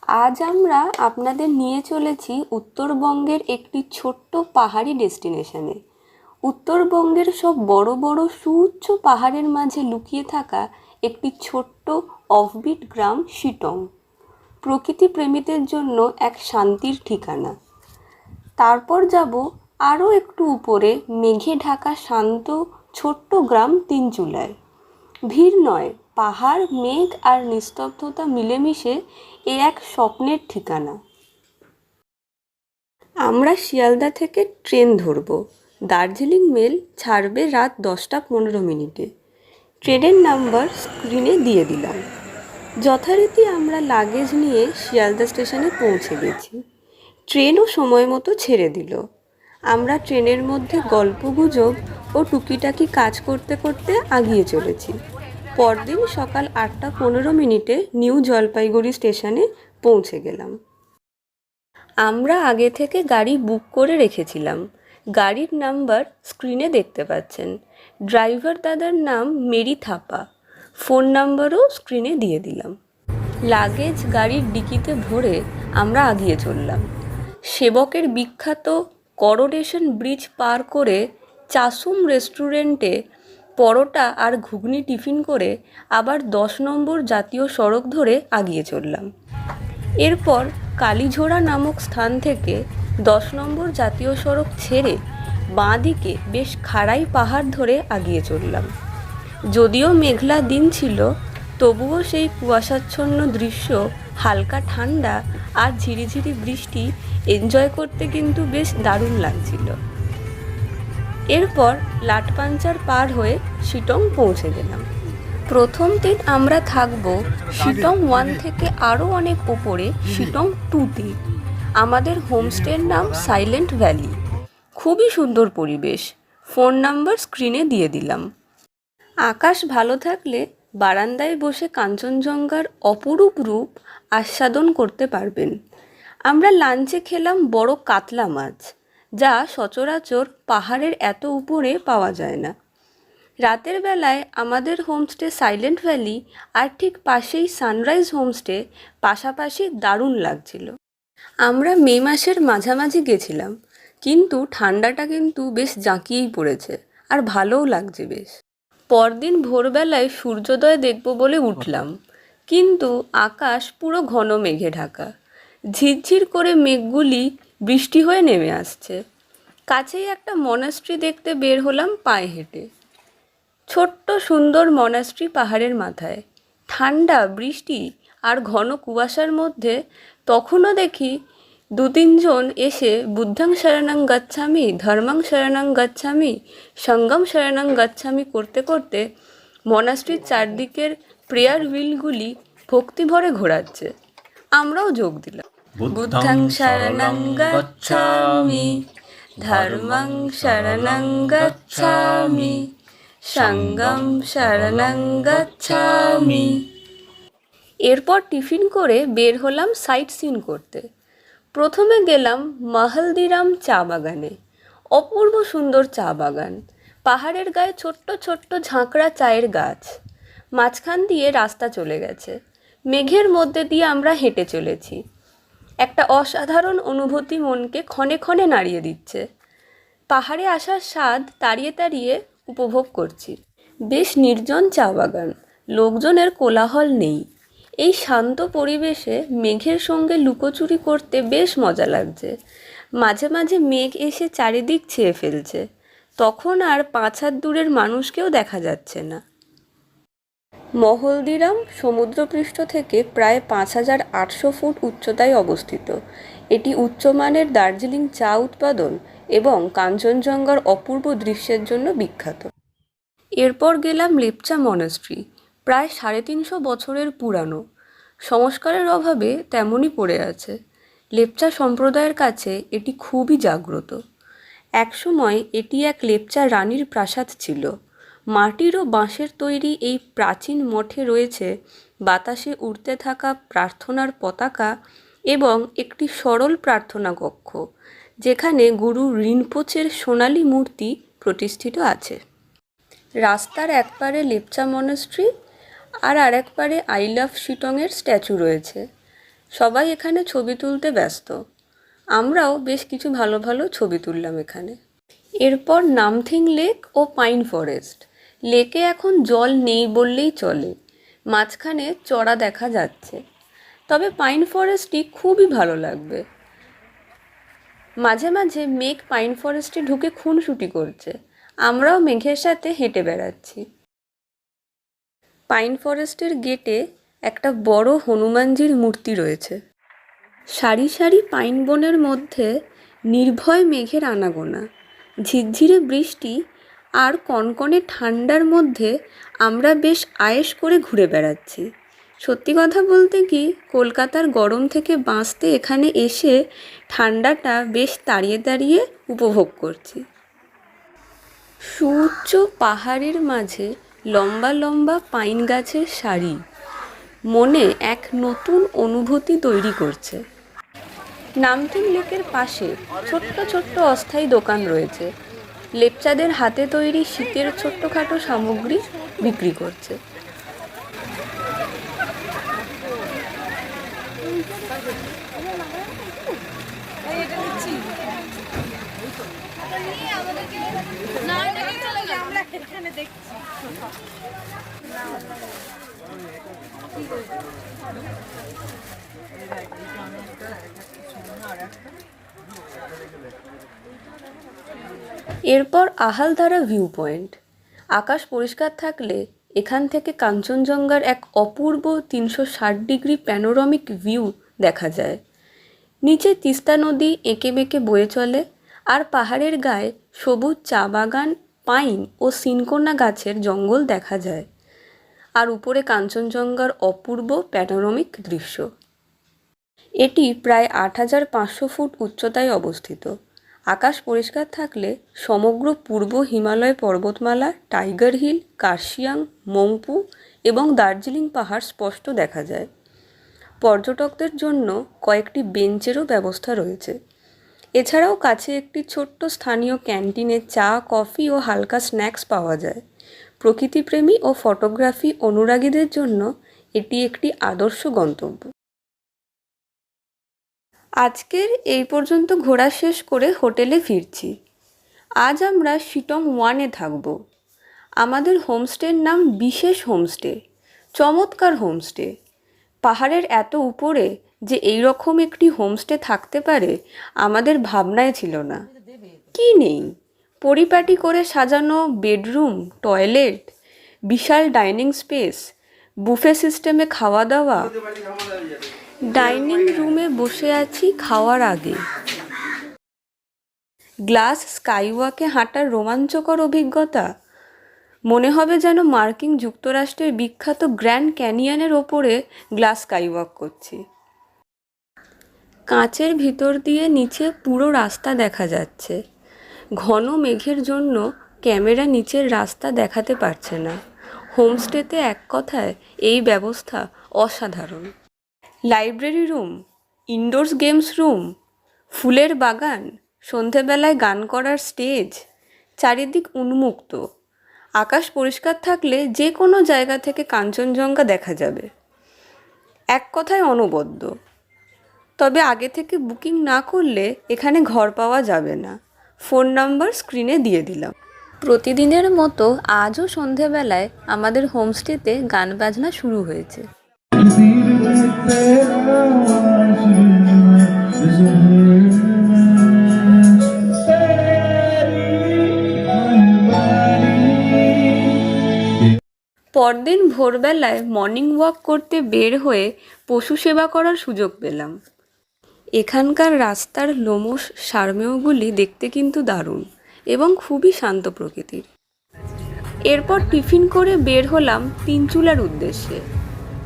আজ আমরা আপনাদের নিয়ে চলেছি উত্তরবঙ্গের একটি ছোট্ট পাহাড়ি ডেস্টিনেশনে। উত্তরবঙ্গের সব বড় বড় সুউচ্চ পাহাড়ের মাঝে লুকিয়ে থাকা একটি ছোট্ট অফবিট গ্রাম শিটং প্রকৃতি প্রেমীদের জন্য এক শান্তির ঠিকানা। তারপর যাব আরও একটু উপরে মেঘে ঢাকা শান্ত ছোট্ট গ্রাম তিনচুলায়। ভিড় নয়, পাহাড়, মেঘ আর নিস্তব্ধতা মিলেমিশে এ এক স্বপ্নের ঠিকানা। আমরা শিয়ালদা থেকে ট্রেন ধরব। দার্জিলিং মেল ছাড়বে রাত 10:15। ট্রেনের নাম্বার স্ক্রিনে দিয়ে দিলাম। যথারীতি আমরা লাগেজ নিয়ে শিয়ালদা স্টেশনে পৌঁছে গেছি। ট্রেনও সময় মতো ছেড়ে দিল। আমরা ট্রেনের মধ্যে গল্পগুজব ও টুকিটাকি কাজ করতে করতে আগিয়ে চলেছি। পরদিন সকাল 8:15 নিউ জলপাইগুড়ি স্টেশনে পৌঁছে গেলাম। আমরা আগে থেকে গাড়ি বুক করে রেখেছিলাম। গাড়ির নাম্বার স্ক্রিনে দেখতে পাচ্ছেন। ড্রাইভার দাদার নাম মেরি থাপা। ফোন নাম্বারও স্ক্রিনে দিয়ে দিলাম। লাগেজ গাড়ির ডিকিতে ভরে আমরা আগিয়ে চললাম। সেবকের বিখ্যাত করোনেশন ব্রিজ পার করে চাসুম রেস্টুরেন্টে পরোটা আর ঘুগনি টিফিন করে আবার 10 নম্বর জাতীয় সড়ক ধরে আগিয়ে চললাম। এরপর কালীঝোড়া নামক স্থান থেকে 10 নম্বর জাতীয় সড়ক ছেড়ে বাঁ দিকে বেশ খাড়াই পাহাড় ধরে আগিয়ে চললাম। যদিও মেঘলা দিন ছিল, তবুও সেই কুয়াশাচ্ছন্ন দৃশ্য, হালকা ঠান্ডা আর ঝিরিঝিরি বৃষ্টি এনজয় করতে কিন্তু বেশ দারুণ লাগছিল। এরপর লাটপাঞ্চার পার হয়ে শিটং পৌঁছে গেলাম। প্রথম দিন আমরা থাকব শিটং 1 থেকে আরও অনেক ওপরে শিটং 2তে। আমাদের হোমস্টের নাম সাইলেন্ট ভ্যালি। খুবই সুন্দর পরিবেশ। ফোন নাম্বার স্ক্রিনে দিয়ে দিলাম। আকাশ ভালো থাকলে বারান্দায় বসে কাঞ্চনজঙ্ঘার অপরূপ রূপ আস্বাদন করতে পারবেন। আমরা লাঞ্চে খেলাম বড় কাতলা মাছ, যা সচরাচর পাহাড়ের এত উপরে পাওয়া যায় না। রাতের বেলায় আমাদের হোমস্টে সাইলেন্ট ভ্যালি আর ঠিক পাশেই সানরাইজ হোমস্টে পাশাপাশি দারুণ লাগছিল। আমরা মে মাসের মাঝামাঝি গেছিলাম, কিন্তু ঠান্ডাটা কিন্তু বেশ জাঁকিয়েই পড়েছে আর ভালোও লাগছে বেশ। পরদিন ভোরবেলায় সূর্যোদয় দেখব বলে উঠলাম, কিন্তু আকাশ পুরো ঘন মেঘে ঢাকা। ঝিরঝির করে মেঘগুলি বৃষ্টি হয়ে নেমে আসছে। কাছেই একটা মনাস্ট্রি দেখতে বের হলাম পায়ে হেঁটে। ছোট্ট সুন্দর মনাস্ট্রি পাহাড়ের মাথায়। ঠান্ডা, বৃষ্টি আর ঘন কুয়াশার মধ্যে তখনও দেখি 2-3 জন এসে বুদ্ধাং শরণং গচ্ছামি, ধর্মাং শরণং গচ্ছামি, সঙ্গম শরণং গচ্ছামি করতে করতে মনাস্ট্রির চারদিকের প্রেয়ার হুইলগুলি ভক্তিভরে ঘোরাচ্ছে। আমরাও যোগ দিলাম। বুদ্ধাং শরণং গচ্ছামি, ধর্মাং শরণং গচ্ছামি, সঙ্গম শরণং গচ্ছামি। এরপর টিফিন করে বের হলাম সাইট সিন করতে। প্রথমে গেলাম মহলদিরাম চা বাগানে। অপূর্ব সুন্দর চা বাগান। পাহাড়ের গায়ে ছোট্ট ছোট্ট ঝাঁকড়া চায়ের গাছ। মাঝখান দিয়ে রাস্তা চলে গেছে। মেঘের মধ্যে দিয়ে আমরা হেঁটে চলেছি। একটা অসাধারণ অনুভূতি মনকে ক্ষণে ক্ষণে নাড়িয়ে দিচ্ছে। পাহাড়ে আসার স্বাদ তাড়িয়ে তাড়িয়ে উপভোগ করছি। বেশ নির্জন চা বাগান, লোকজনের কোলাহল নেই। এই শান্ত পরিবেশে মেঘের সঙ্গে লুকোচুরি করতে বেশ মজা লাগছে। মাঝে মাঝে মেঘ এসে চারিদিক ছেয়ে ফেলছে, তখন আর 5 হাত দূরের মানুষকেও দেখা যাচ্ছে না। মহলদিরাম সমুদ্রপৃষ্ঠ থেকে প্রায় 5800 ফুট উচ্চতায় অবস্থিত। এটি উচ্চমানের দার্জিলিং চা উৎপাদন এবং কাঞ্চনজঙ্ঘার অপূর্ব দৃশ্যের জন্য বিখ্যাত। এরপর গেলাম লেপচা মনাস্ট্রি। প্রায় 350 বছরের পুরানো, সংস্কারের অভাবে তেমনই পড়ে আছে। লেপচা সম্প্রদায়ের কাছে এটি খুবই জাগ্রত। একসময় এটি এক লেপচা রানীর প্রাসাদ ছিল। মাটির ও বাঁশের তৈরি এই প্রাচীন মঠে রয়েছে বাতাসে উড়তে থাকা প্রার্থনার পতাকা এবং একটি সরল প্রার্থনা কক্ষ, যেখানে গুরু রিনপোচের সোনালী মূর্তি প্রতিষ্ঠিত আছে। রাস্তার একপারে লেপচা মনাস্ট্রি আর আরেক পারে আই লাভ শিটংয়ের স্ট্যাচু রয়েছে। সবাই এখানে ছবি তুলতে ব্যস্ত। আমরাও বেশ কিছু ভালো ভালো ছবি তুললাম এখানে। এরপর নামথিং লেক ও পাইন ফরেস্ট। লেকে এখন জল নেই বললেই চলে, মাঝখানে চড়া দেখা যাচ্ছে। তবে পাইন ফরেস্টটি খুবই ভালো লাগবে। মাঝে মাঝে মেঘ পাইন ফরেস্টে ঢুকে খুনসুটি করছে, আমরাও মেঘের সাথে হেঁটে বেড়াচ্ছি। পাইন ফরেস্টের গেটে একটা বড় হনুমানজির মূর্তি রয়েছে। সারি সারি পাইন বনের মধ্যে নির্ভয় মেঘের আনাগোনা, ঝিরঝিরে বৃষ্টি আর কনকনে ঠান্ডার মধ্যে আমরা বেশ আয়েশ করে ঘুরে বেড়াচ্ছি। সত্যি কথা বলতে কি, কলকাতার গরম থেকে বাঁচতে এখানে এসে ঠান্ডাটা বেশ তাড়িয়ে তাড়িয়ে উপভোগ করছি। সুউচ্চ পাহাড়ের মাঝে লম্বা লম্বা পাইন গাছের সারি মনে এক নতুন অনুভূতি তৈরি করছে। নামথিং লেকের পাশে ছোট্ট ছোট্ট অস্থায়ী দোকান রয়েছে, লেপচাদের হাতে তৈরি শীতের ছোট্টখাটো সামগ্রী বিক্রি করছে। এরপর আহালধারা ভিউ পয়েন্ট। আকাশ পরিষ্কার থাকলে এখান থেকে কাঞ্চনজঙ্ঘার এক অপূর্ব 360 ডিগ্রি প্যানোরামিক ভিউ দেখা যায়। নিচে তিস্তা নদী এঁকে বেঁকে বয়ে চলে, আর পাহাড়ের গায়ে সবুজ চা বাগান, পাইন ও সিনকোনা গাছের জঙ্গল দেখা যায়। আর উপরে কাঞ্চনজঙ্ঘার অপূর্ব প্যানোরামিক দৃশ্য। এটি প্রায় 8500 ফুট উচ্চতায় অবস্থিত। আকাশ পরিষ্কার থাকলে সমগ্র পূর্ব হিমালয় পর্বতমালা, টাইগার হিল, কার্শিয়াং, মংপু এবং দার্জিলিং পাহাড় স্পষ্ট দেখা যায়। পর্যটকদের জন্য কয়েকটি বেঞ্চেরও ব্যবস্থা রয়েছে। এছাড়াও কাছে একটি ছোট্ট স্থানীয় ক্যান্টিনে চা, কফি ও হালকা স্ন্যাক্স পাওয়া যায়। প্রকৃতিপ্রেমী ও ফটোগ্রাফি অনুরাগীদের জন্য এটি একটি আদর্শ গন্তব্য। আজকের এই পর্যন্ত ঘোরা শেষ করে হোটেলে ফিরছি। আজ আমরা শিটং 1-এ থাকব। আমাদের হোমস্টের নাম বিশেষ হোমস্টে। চমৎকার হোমস্টে। পাহাড়ের এত উপরে যে এই রকম একটি হোমস্টে থাকতে পারে আমাদের ভাবনায় ছিল না। কি নেই, পরিপাটি করে সাজানো বেডরুম, টয়লেট, বিশাল ডাইনিং স্পেস, বুফে সিস্টেমে খাওয়া দাওয়া। ডাইনিং রুমে বসে আছি খাওয়ার আগে। গ্লাস স্কাইওয়াকে হাঁটার রোমাঞ্চকর অভিজ্ঞতা। মনে হবে যেন মার্কিন যুক্তরাষ্ট্রের বিখ্যাত গ্র্যান্ড ক্যানিয়নের ওপরে গ্লাস স্কাইওয়াক করছি। কাঁচের ভিতর দিয়ে নিচে পুরো রাস্তা দেখা যাচ্ছে। ঘন মেঘের জন্য ক্যামেরা নিচের রাস্তা দেখাতে পারছে না। হোমস্টেতে এক কথায় এই ব্যবস্থা অসাধারণ। Library room, indoors games room, ফুলের বাগান, সন্ধেবেলায় গান করার স্টেজ, চারিদিক উন্মুক্ত। আকাশ পরিষ্কার থাকলে যে কোনো জায়গা থেকে কাঞ্চনজঙ্ঘা দেখা যাবে। এক কথায় অনবদ্য। তবে আগে থেকে বুকিং না করলে এখানে ঘর পাওয়া যাবে না। ফোন নাম্বার স্ক্রিনে দিয়ে দিলাম। প্রতিদিনের মতো আজও সন্ধেবেলায় আমাদের হোমস্টেতে গান বাজনা শুরু হয়েছে। পরদিন ভোরবেলায় মর্নিং ওয়াক করতে বের হয়ে পশু সেবা করার সুযোগ পেলাম। এখানকার রাস্তার লোমশ সারমেয়গুলি দেখতে কিন্তু দারুণ এবং খুবই শান্ত প্রকৃতির। এরপর টিফিন করে বের হলাম তিনচুলার উদ্দেশ্যে।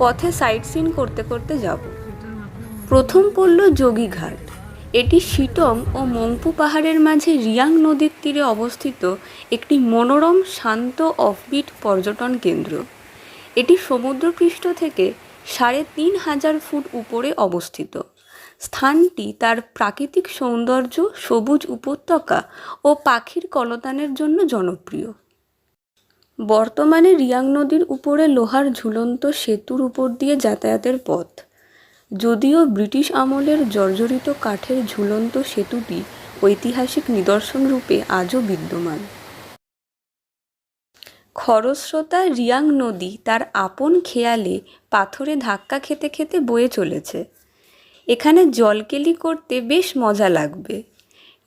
পথে সাইট সিন করতে করতে যাব। প্রথম পড়ল যোগীঘাট। এটি শিটং ও মংপু পাহাড়ের মাঝে রিয়াং নদীর তীরে অবস্থিত একটি মনোরম, শান্ত, অফবিট পর্যটন কেন্দ্র। এটি সমুদ্রপৃষ্ঠ থেকে 3500 ফুট উপরে অবস্থিত। স্থানটি তার প্রাকৃতিক সৌন্দর্য, সবুজ উপত্যকা ও পাখির কলতানের জন্য জনপ্রিয়। বর্তমানে রিয়াং নদীর উপরে লোহার ঝুলন্ত সেতুর উপর দিয়ে যাতায়াতের পথ। যদিও ব্রিটিশ আমলের জর্জরিত কাঠের ঝুলন্ত সেতুটি ঐতিহাসিক নিদর্শন রূপে আজও বিদ্যমান। খরস্রোতা রিয়াং নদী তার আপন খেয়ালে পাথরে ধাক্কা খেতে খেতে বয়ে চলেছে। এখানে জলকেলি করতে বেশ মজা লাগবে।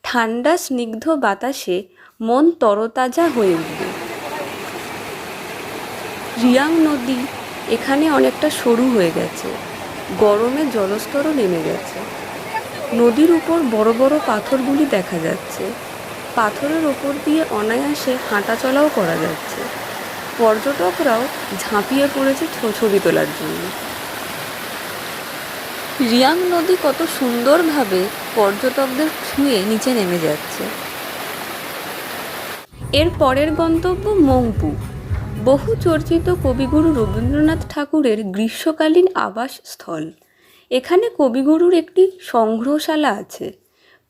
ঠান্ডা স্নিগ্ধ বাতাসে মন তরতাজা হয়ে উঠবে। রিয়াং নদী এখানে অনেকটা সরু হয়ে গেছে, গরমে জলস্তরও নেমে গেছে। নদীর উপর বড় বড় পাথরগুলি দেখা যাচ্ছে। পাথরের ওপর দিয়ে অনায়াসে হাঁটাচলাও করা যাচ্ছে। পর্যটকরাও ঝাঁপিয়ে পড়েছে ছবি তোলার জন্য। রিয়াং নদী কত সুন্দরভাবে পর্যটকদের ছুঁয়ে নিচে নেমে যাচ্ছে। এর পরের গন্তব্য মংপু, বহু চর্চিত কবিগুরু রবীন্দ্রনাথ ঠাকুরের গ্রীষ্মকালীন আবাসস্থল। এখানে কবিগুরুর একটি সংগ্রহশালা আছে।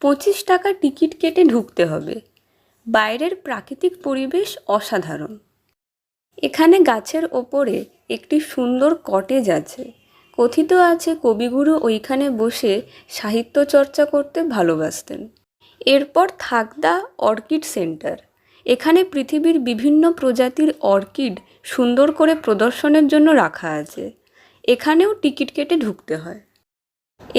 25 টাকা টিকিট কেটে ঢুকতে হবে। বাইরের প্রাকৃতিক পরিবেশ অসাধারণ। এখানে গাছের ওপরে একটি সুন্দর কটেজ আছে। কথিত আছে কবিগুরু ওইখানে বসে সাহিত্য চর্চা করতে ভালোবাসতেন। এরপর থাকদা অর্কিড সেন্টার। এখানে পৃথিবীর বিভিন্ন প্রজাতির অর্কিড সুন্দর করে প্রদর্শনের জন্য রাখা আছে। এখানেও টিকিট কেটে ঢুকতে হয়।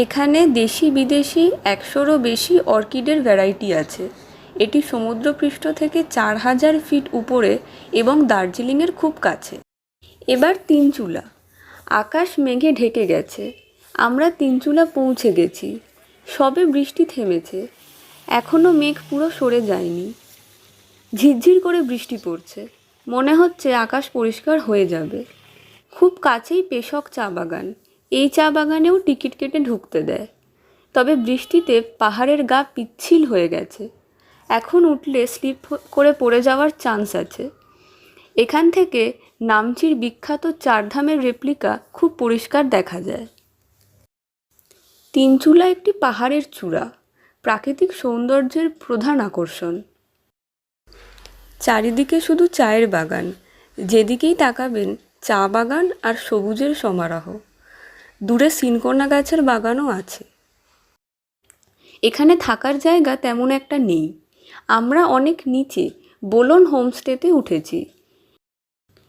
এখানে দেশি বিদেশি 100-রও বেশি অর্কিডের ভ্যারাইটি আছে। এটি সমুদ্রপৃষ্ঠ থেকে 4000 ফিট উপরে এবং দার্জিলিংয়ের খুব কাছে। এবার তিনচুলা। আকাশ মেঘে ঢেকে গেছে। আমরা তিনচুলা পৌঁছে গেছি। সবে বৃষ্টি থেমেছে। এখনও মেঘ পুরো সরে যায়নি। ঝিরঝির করে বৃষ্টি পড়ছে। মনে হচ্ছে আকাশ পরিষ্কার হয়ে যাবে। খুব কাছেই পেশক চা বাগান। এই চা বাগানেও টিকিট কেটে ঢুকতে দেয়। তবে বৃষ্টিতে পাহাড়ের গা পিচ্ছিল হয়ে গেছে। এখন উঠলে স্লিপ করে পড়ে যাওয়ার চান্স আছে। এখান থেকে নামচির বিখ্যাত চারধামের রেপ্লিকা খুব পরিষ্কার দেখা যায়। তিনচুলা একটি পাহাড়ের চূড়া, প্রাকৃতিক সৌন্দর্যের প্রধান আকর্ষণ। চারিদিকে শুধু চায়ের বাগান। যেদিকেই তাকাবেন চা বাগান আর সবুজের সমারোহ। দূরে সিনকোনা গাছের বাগানও আছে। এখানে থাকার জায়গা তেমন একটা নেই। আমরা অনেক নিচে বোলন হোমস্টেতে উঠেছি।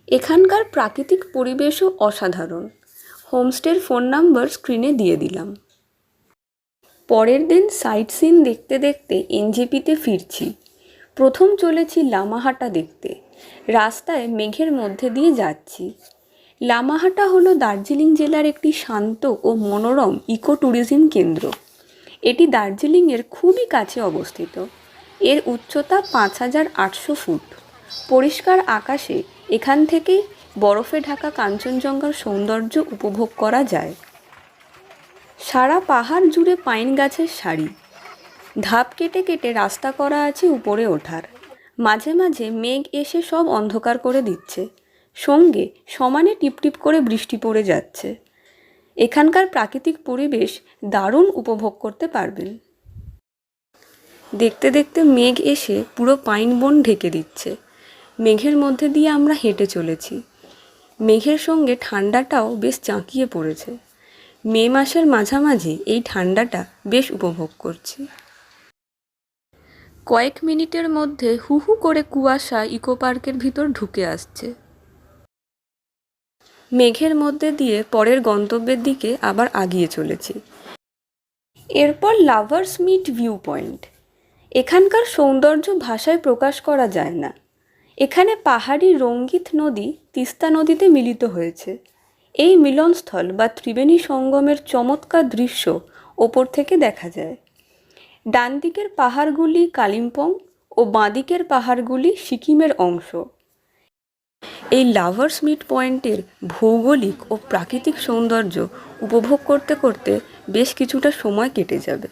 এখানকার প্রাকৃতিক পরিবেশও অসাধারণ। হোমস্টের ফোন নাম্বার স্ক্রিনে দিয়ে দিলাম। পরের দিন সাইট সিন দেখতে দেখতে এনজেপিতে ফিরছি। প্রথম চলেছি লামাহাটা দেখতে। রাস্তায় মেঘের মধ্যে দিয়ে যাচ্ছি। লামাহাটা হলো দার্জিলিং জেলার একটি শান্ত ও মনোরম ইকো ট্যুরিজম কেন্দ্র। এটি দার্জিলিংয়ের খুবই কাছে অবস্থিত। এর উচ্চতা 5800 ফুট। পরিষ্কার আকাশে এখান থেকে বরফে ঢাকা কাঞ্চনজঙ্ঘার সৌন্দর্য উপভোগ করা যায়। সারা পাহাড় জুড়ে পাইন গাছের সারি। ধাপ কেটে কেটে রাস্তা করা আছে উপরে ওঠার। মাঝে মাঝে মেঘ এসে সব অন্ধকার করে দিচ্ছে। সঙ্গে সমানে টিপটিপ করে বৃষ্টি পড়ে যাচ্ছে। এখানকার প্রাকৃতিক পরিবেশ দারুণ উপভোগ করতে পারবেন। দেখতে দেখতে মেঘ এসে পুরো পাইন বন ঢেকে দিচ্ছে। মেঘের মধ্যে দিয়ে আমরা হেঁটে চলেছি। মেঘের সঙ্গে ঠান্ডাটাও বেশ জাঁকিয়ে পড়েছে। মে মাসের মাঝামাঝি এই ঠান্ডাটা বেশ উপভোগ করছি। কয়েক মিনিটের মধ্যে হু হু করে কুয়াশা ইকো পার্কের ভিতর ঢুকে আসছে। মেঘের মধ্যে দিয়ে পরের গন্তব্যের দিকে আবার আগিয়ে চলেছি। এরপর লাভার্স মিট ভিউ পয়েন্ট। এখানকার সৌন্দর্য ভাষায় প্রকাশ করা যায় না। এখানে পাহাড়ি রঙ্গিত নদী তিস্তা নদীতে মিলিত হয়েছে। এই মিলনস্থল বা ত্রিবেণী সঙ্গমের চমৎকার দৃশ্য ওপর থেকে দেখা যায়। ডান দিকের পাহাড়গুলি কালিম্পং ও বাঁদিকের পাহাড়গুলি সিকিমের অংশ। এই লাভার্স মিট পয়েন্টের ভৌগোলিক ও প্রাকৃতিক সৌন্দর্য উপভোগ করতে করতে বেশ কিছুটা সময় কেটে যাবে।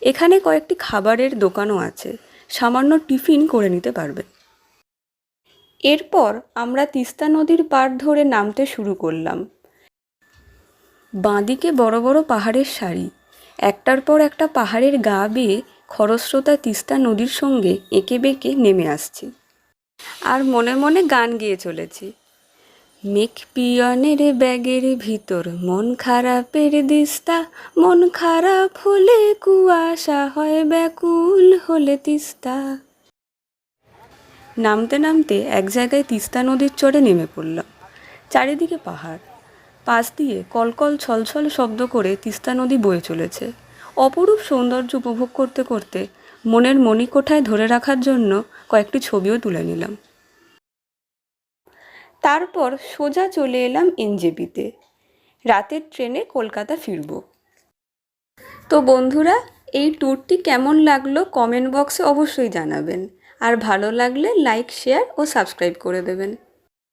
এখানে কয়েকটি খাবারের দোকানও আছে। সামান্য টিফিন করে নিতে পারবে। এরপর আমরা তিস্তা নদীর পাড় ধরে নামতে শুরু করলাম। বাঁদিকে বড় বড় পাহাড়ের সারি। একটার পর একটা পাহাড়ের গা বেয়ে খরস্রোতা তিস্তা নদীর সঙ্গে এঁকে বেঁকে নেমে আসছি। আর মনে মনে গান গেয়ে চলেছি। মেঘ পিয়নের ব্যাগের ভিতর মন খারাপের দিস্তা, মন খারাপ হলে কুয়াশা হয়, ব্যাকুল হলে তিস্তা। নামতে নামতে এক জায়গায় তিস্তা নদীর চরে নেমে পড়লাম। চারিদিকে পাহাড়, পাশ দিয়ে কলকল ছলছল শব্দ করে তিস্তা নদী বয়ে চলেছে। অপরূপ সৌন্দর্য উপভোগ করতে করতে মনের মণিকোঠায় ধরে রাখার জন্য কয়েকটি ছবিও তুলে নিলাম। তারপর সোজা চলে এলাম এনজেপিতে। রাতের ট্রেনে কলকাতা ফিরব। তো বন্ধুরা, এই ট্যুরটি কেমন লাগলো কমেন্ট বক্সে অবশ্যই জানাবেন। আর ভালো লাগলে লাইক, শেয়ার ও সাবস্ক্রাইব করে দেবেন।